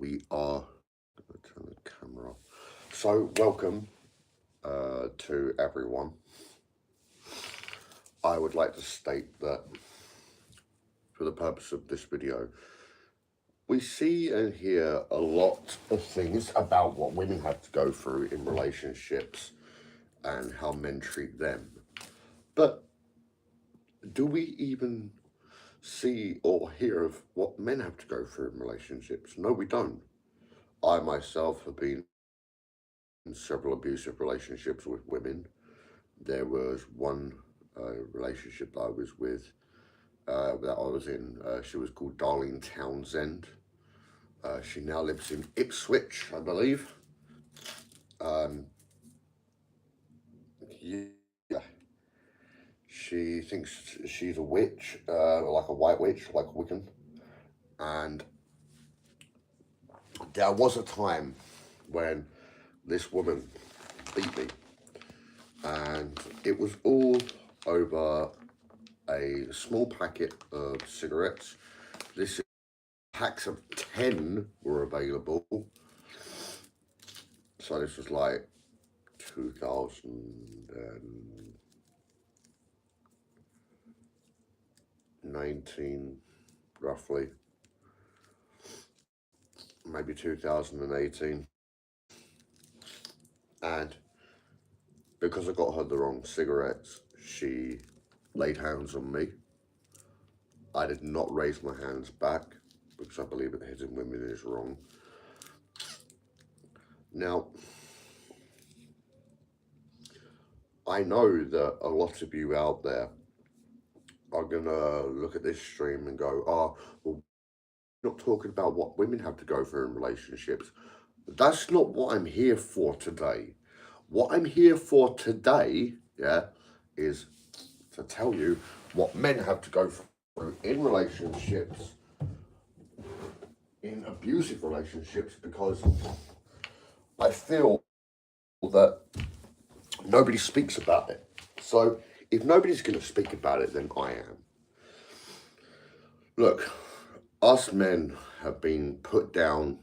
We are going to turn the camera off. So, welcome to everyone. I would like to state that for the purpose of this video, we see and hear a lot of things about what women have to go through in relationships and how men treat them. But do we even see or hear of what men have to go through in relationships? No, we don't. I myself have been in several abusive relationships with women. There was one relationship that I was with, that I was in. She was called Darlene Townsend. She now lives in Ipswich, I believe. Yeah. She thinks she's a witch, like a white witch, like a Wiccan. And there was a time when this woman beat me, and it was all over a small packet of cigarettes. This packs of 10 were available. So this was like 2019, roughly, maybe 2018. And because I got her the wrong cigarettes, she laid hands on me. I did not raise my hands back because I believe that hitting women is wrong. Now, I know that a lot of you out there are gonna look at this stream and go, oh, well, we're not talking about what women have to go through in relationships. That's not what I'm here for today. What I'm here for today, is to tell you what men have to go through in relationships, in abusive relationships, because I feel that nobody speaks about it. So if nobody's going to speak about it, then I am. Look, us men have been put down,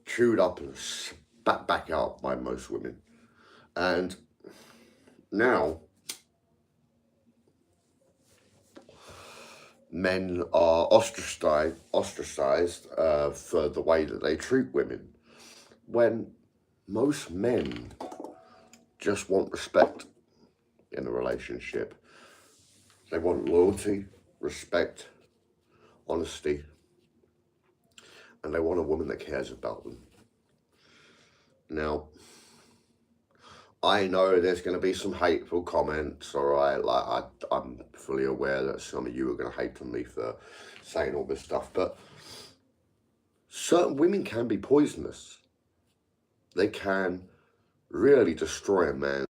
chewed up and spat back out by most women. And now men are ostracized for the way that they treat women, when most men just want respect in a relationship. They want loyalty, respect, honesty, and they want a woman that cares about them. Now, I know there's going to be some hateful comments, all right? Like, I'm fully aware that some of you are going to hate on me for saying all this stuff, but certain women can be poisonous. They can really destroy a man,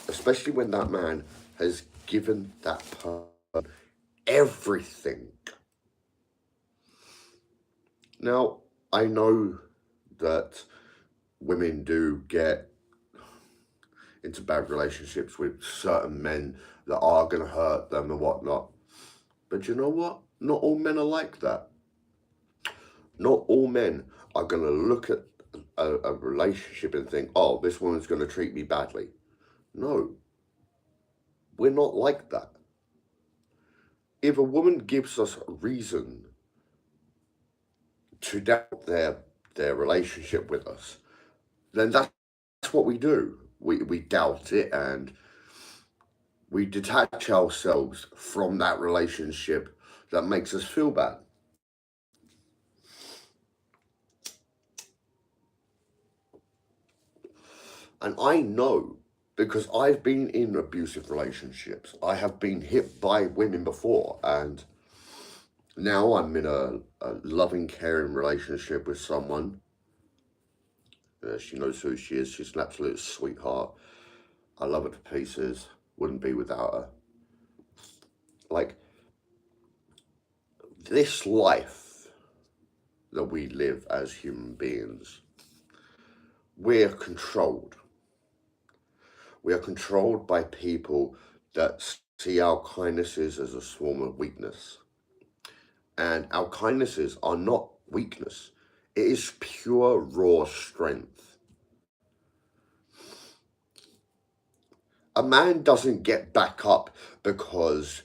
especially when that man has given that person everything. Now, I know that women do get into bad relationships with certain men that are going to hurt them and whatnot. But you know what? Not all men are like that. Not all men are going to look at a relationship and think, oh, this woman's going to treat me badly. No, we're not like that. If a woman gives us a reason to doubt their relationship with us, then that's what we do. We doubt it and we detach ourselves from that relationship that makes us feel bad. And I know, because I've been in abusive relationships, I have been hit by women before, and now I'm in a loving, caring relationship with someone. She knows who she is. She's an absolute sweetheart. I love her to pieces. Wouldn't be without her. Like, this life that we live as human beings, we're controlled. We are controlled by people that see our kindnesses as a form of weakness. And our kindnesses are not weakness. It is pure raw strength. A man doesn't get back up because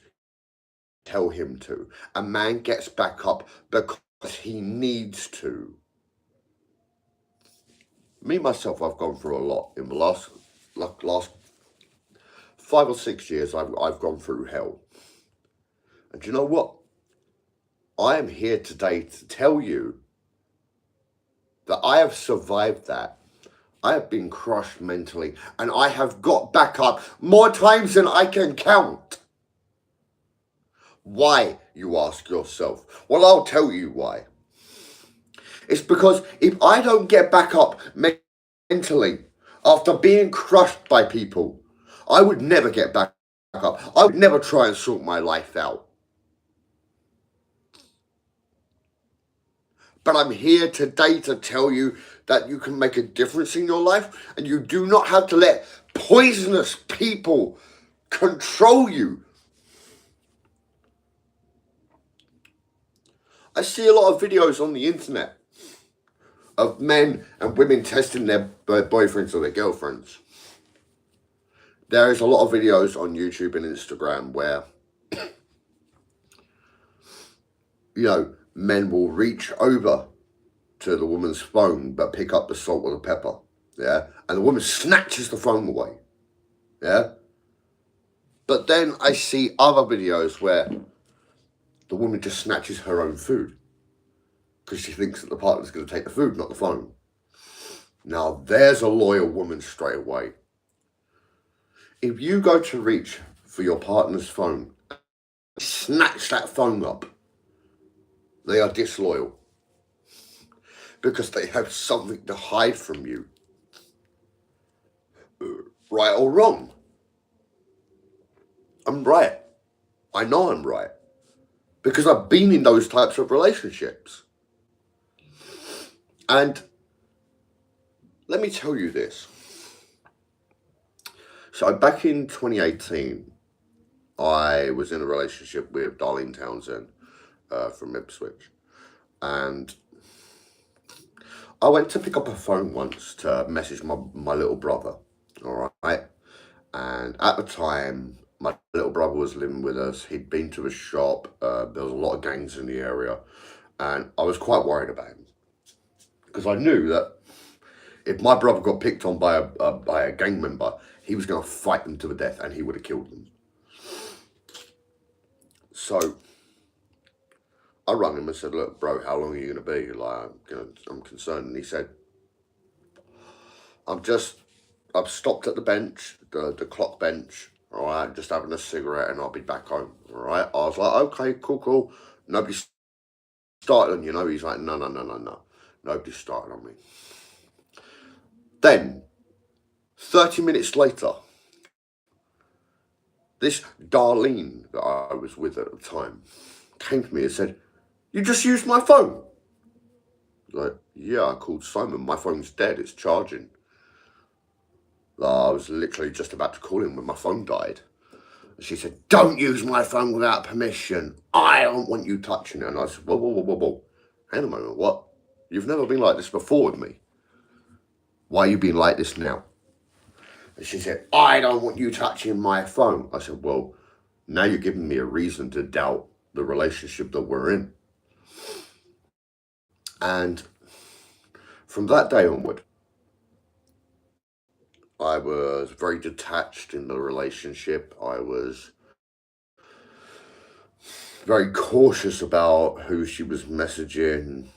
tell him to. A man gets back up because he needs to. Me, myself, I've gone through a lot in the last 5 or 6 years. I've gone through hell. And do you know what? I am here today to tell you that I have survived that. I have been crushed mentally, and I have got back up more times than I can count. Why, you ask yourself? Well, I'll tell you why. It's because if I don't get back up mentally after being crushed by people, I would never get back up. I would never try and sort my life out. But I'm here today to tell you that you can make a difference in your life, and you do not have to let poisonous people control you. I see a lot of videos on the internet of men and women testing their boyfriends or their girlfriends. There is a lot of videos on YouTube and Instagram where, men will reach over to the woman's phone but pick up the salt or the pepper, yeah? And the woman snatches the phone away, yeah? But then I see other videos where the woman just snatches her own food because she thinks that the partner's going to take the food, not the phone. Now, there's a loyal woman straight away. If you go to reach for your partner's phone, snatch that phone up, they are disloyal because they have something to hide from you. Right or wrong? I'm right. I know I'm right because I've been in those types of relationships. And let me tell you this. So back in 2018, I was in a relationship with Darlene Townsend from Ipswich. And I went to pick up a phone once to message my little brother, all right? And at the time, my little brother was living with us. He'd been to a shop. There was a lot of gangs in the area. And I was quite worried about him because I knew that if my brother got picked on by a gang member, he was going to fight them to the death and he would have killed them. So I rang him and said, look, bro, how long are you going to be? Like, I'm concerned. And he said, I've stopped at the bench, the clock bench, all right, just having a cigarette and I'll be back home, all right? I was like, okay, cool. Nobody started on you, He's like, no. Nobody started on me. Then, 30 minutes later, this Darlene that I was with at the time came to me and said, you just used my phone. Like, yeah, I called Simon. My phone's dead. It's charging. I was literally just about to call him when my phone died. She said, don't use my phone without permission. I don't want you touching it. And I said, whoa. Hang on a moment, what? You've never been like this before with me. Why are you being like this now? And she said, I don't want you touching my phone. I said, well, now you're giving me a reason to doubt the relationship that we're in. And from that day onward, I was very detached in the relationship. I was very cautious about who she was messaging,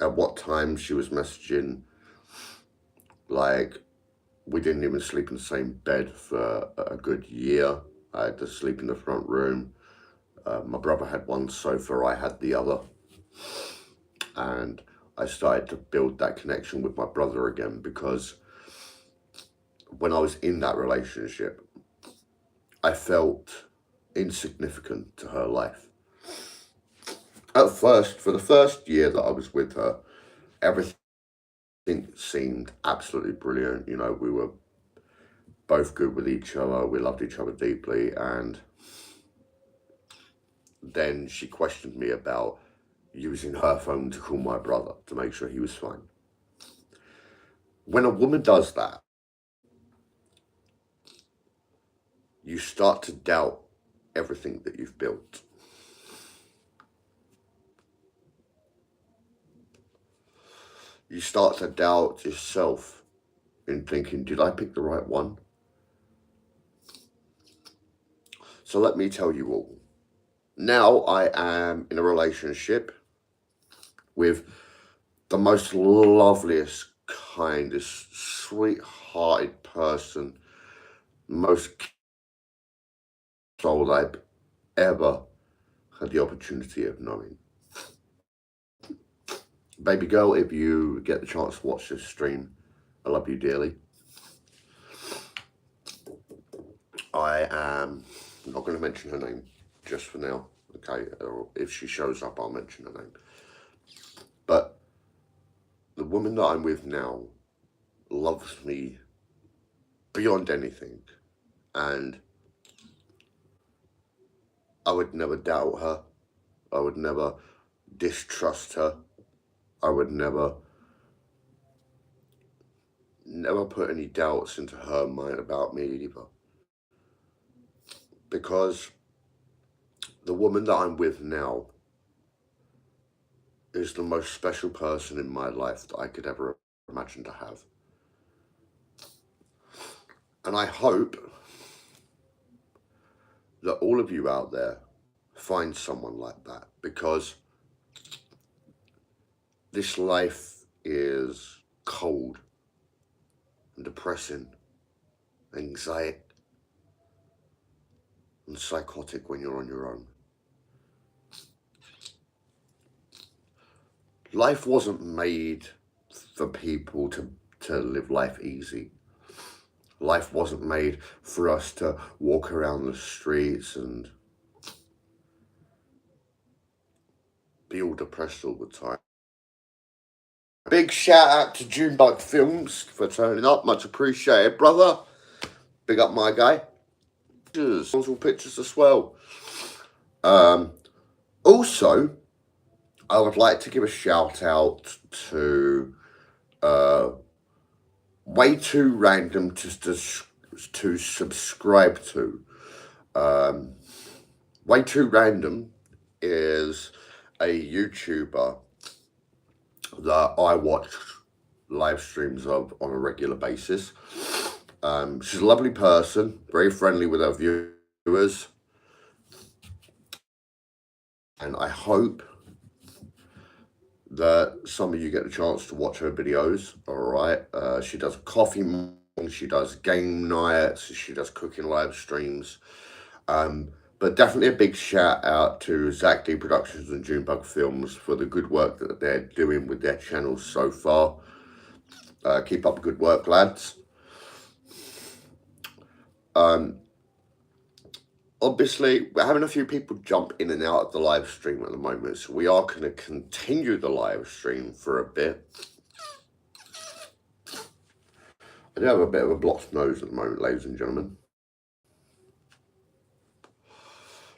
at what time she was messaging. Like, we didn't even sleep in the same bed for a good year. I had to sleep in the front room. My brother had one sofa, I had the other. And I started to build that connection with my brother again because when I was in that relationship, I felt insignificant to her life. At first, for the first year that I was with her, everything seemed absolutely brilliant. We were both good with each other. We loved each other deeply. And then she questioned me about using her phone to call my brother to make sure he was fine. When a woman does that, you start to doubt everything that you've built. You start to doubt yourself in thinking, did I pick the right one? So let me tell you all. Now I am in a relationship with the most loveliest, kindest, sweethearted person, most soul I've ever had the opportunity of knowing. Baby girl, if you get the chance to watch this stream, I love you dearly. I am not going to mention her name just for now, okay? Or if she shows up, I'll mention her name. But the woman that I'm with now loves me beyond anything, and I would never doubt her. I would never distrust her. I would never put any doubts into her mind about me either. Because the woman that I'm with now is the most special person in my life that I could ever imagine to have. And I hope that all of you out there find someone like that, because this life is cold and depressing, anxiety, and psychotic when you're on your own. Life wasn't made for people to live life easy. Life wasn't made for us to walk around the streets and be all depressed all the time. Big shout out to Junebug Films for turning up. Much appreciated, brother. Big up my guy. All pictures as well. Also, I would like to give a shout out to Way Too Random to subscribe to. Way Too Random is a YouTuber that I watch live streams of on a regular basis. She's a lovely person, very friendly with her viewers, and I hope that some of you get the chance to watch her videos. All right, she does coffee morning, she does game nights, she does cooking live streams. But definitely a big shout out to Zach D Productions and Junebug Films for the good work that they're doing with their channels so far. Keep up the good work, lads. Obviously, we're having a few people jump in and out of the live stream at the moment, so we are going to continue the live stream for a bit. I do have a bit of a blocked nose at the moment, ladies and gentlemen.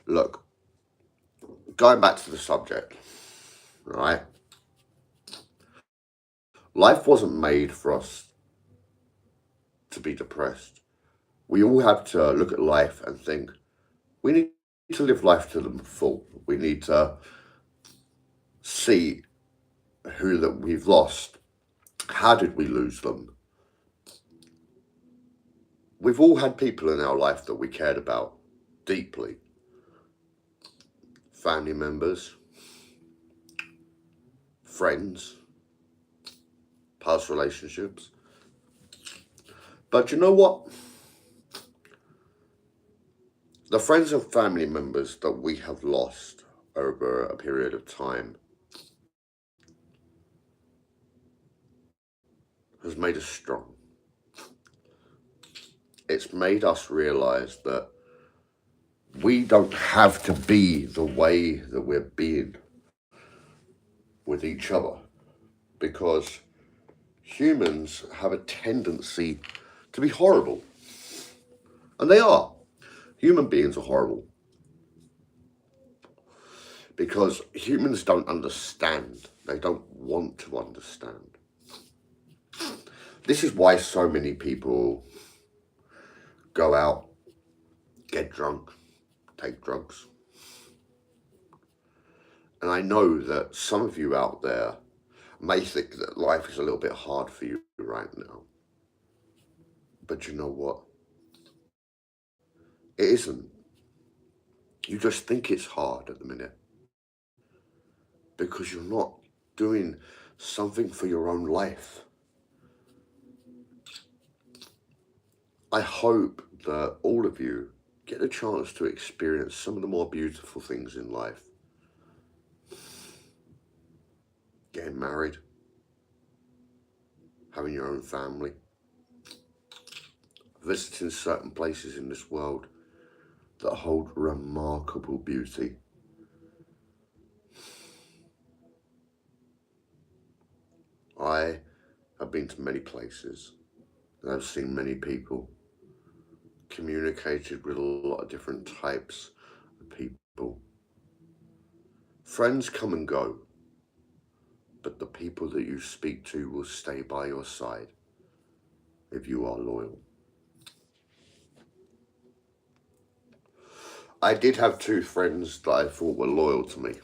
Look, going back to the subject, right? Life wasn't made for us to be depressed. We all have to look at life and think, we need to live life to the full. We need to see who that we've lost. How did we lose them? We've all had people in our life that we cared about deeply. Family members, friends, past relationships. But you know what? The friends and family members that we have lost over a period of time has made us strong. It's made us realize that we don't have to be the way that we're being with each other, because humans have a tendency to be horrible. And they are. Human beings are horrible. because humans don't understand. They don't want to understand. This is why so many people go out, get drunk, take drugs. And I know that some of you out there may think that life is a little bit hard for you right now. But you know what? It isn't. You just think it's hard at the minute because you're not doing something for your own life. I hope that all of you get a chance to experience some of the more beautiful things in life. Getting married, having your own family, visiting certain places in this world that hold remarkable beauty. I have been to many places and I've seen many people, communicated with a lot of different types of people. Friends come and go, but the people that you speak to will stay by your side if you are loyal. I did have 2 friends that I thought were loyal to me.